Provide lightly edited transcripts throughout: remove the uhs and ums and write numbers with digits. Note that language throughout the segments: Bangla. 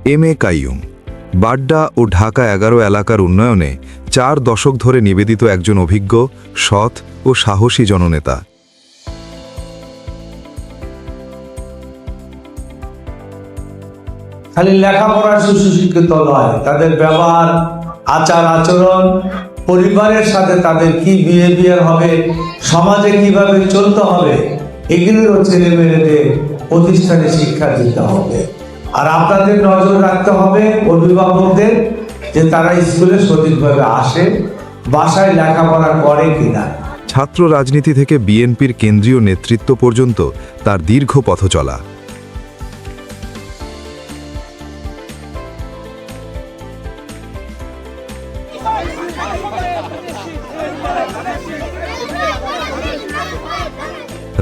এম.এ. কাইয়ুম বাড্ডা ও ঢাকা 11 এলাকার উন্নয়নে 4 দশক ধরে নিবেদিত একজন অভিজ্ঞ, সৎ ও সাহসী জননেতা। খালি লেখাপড়ার সুশিক্ষিত নয়, তাদের ব্যবহার, আচার আচরণ, পরিবারের সাথে তাদের কি বিহেভিয়ার হবে, সমাজে কিভাবে চলতে হবে, এগুলোরও ছেলে মেয়েদের প্রতিষ্ঠানে শিক্ষা দিতে হবে। আর আপনাদের নজর রাখতে হবে অভিভাবকদের, যে তারা স্কুলে সঠিকভাবে আসে, বাসায় লেখাপড়া করে কিনা। ছাত্র রাজনীতি থেকে বিএনপির কেন্দ্রীয় নেতৃত্ব পর্যন্ত তার দীর্ঘ পথ চলা।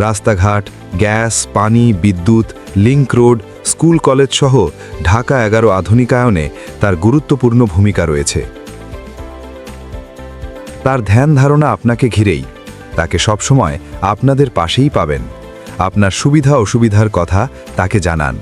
রাস্তাঘাট, গ্যাস, পানি, বিদ্যুৎ, লিংক রোড, স্কুল কলেজ সহ ঢাকা 11 আধুনিকায়নে তার গুরুত্বপূর্ণ ভূমিকা রয়েছে। তার ধ্যান ধারণা আপনাকে ঘিরেই, তাকে সবসময় আপনাদের পাশেই পাবেন। আপনার সুবিধা অসুবিধার কথা তাকে জানান।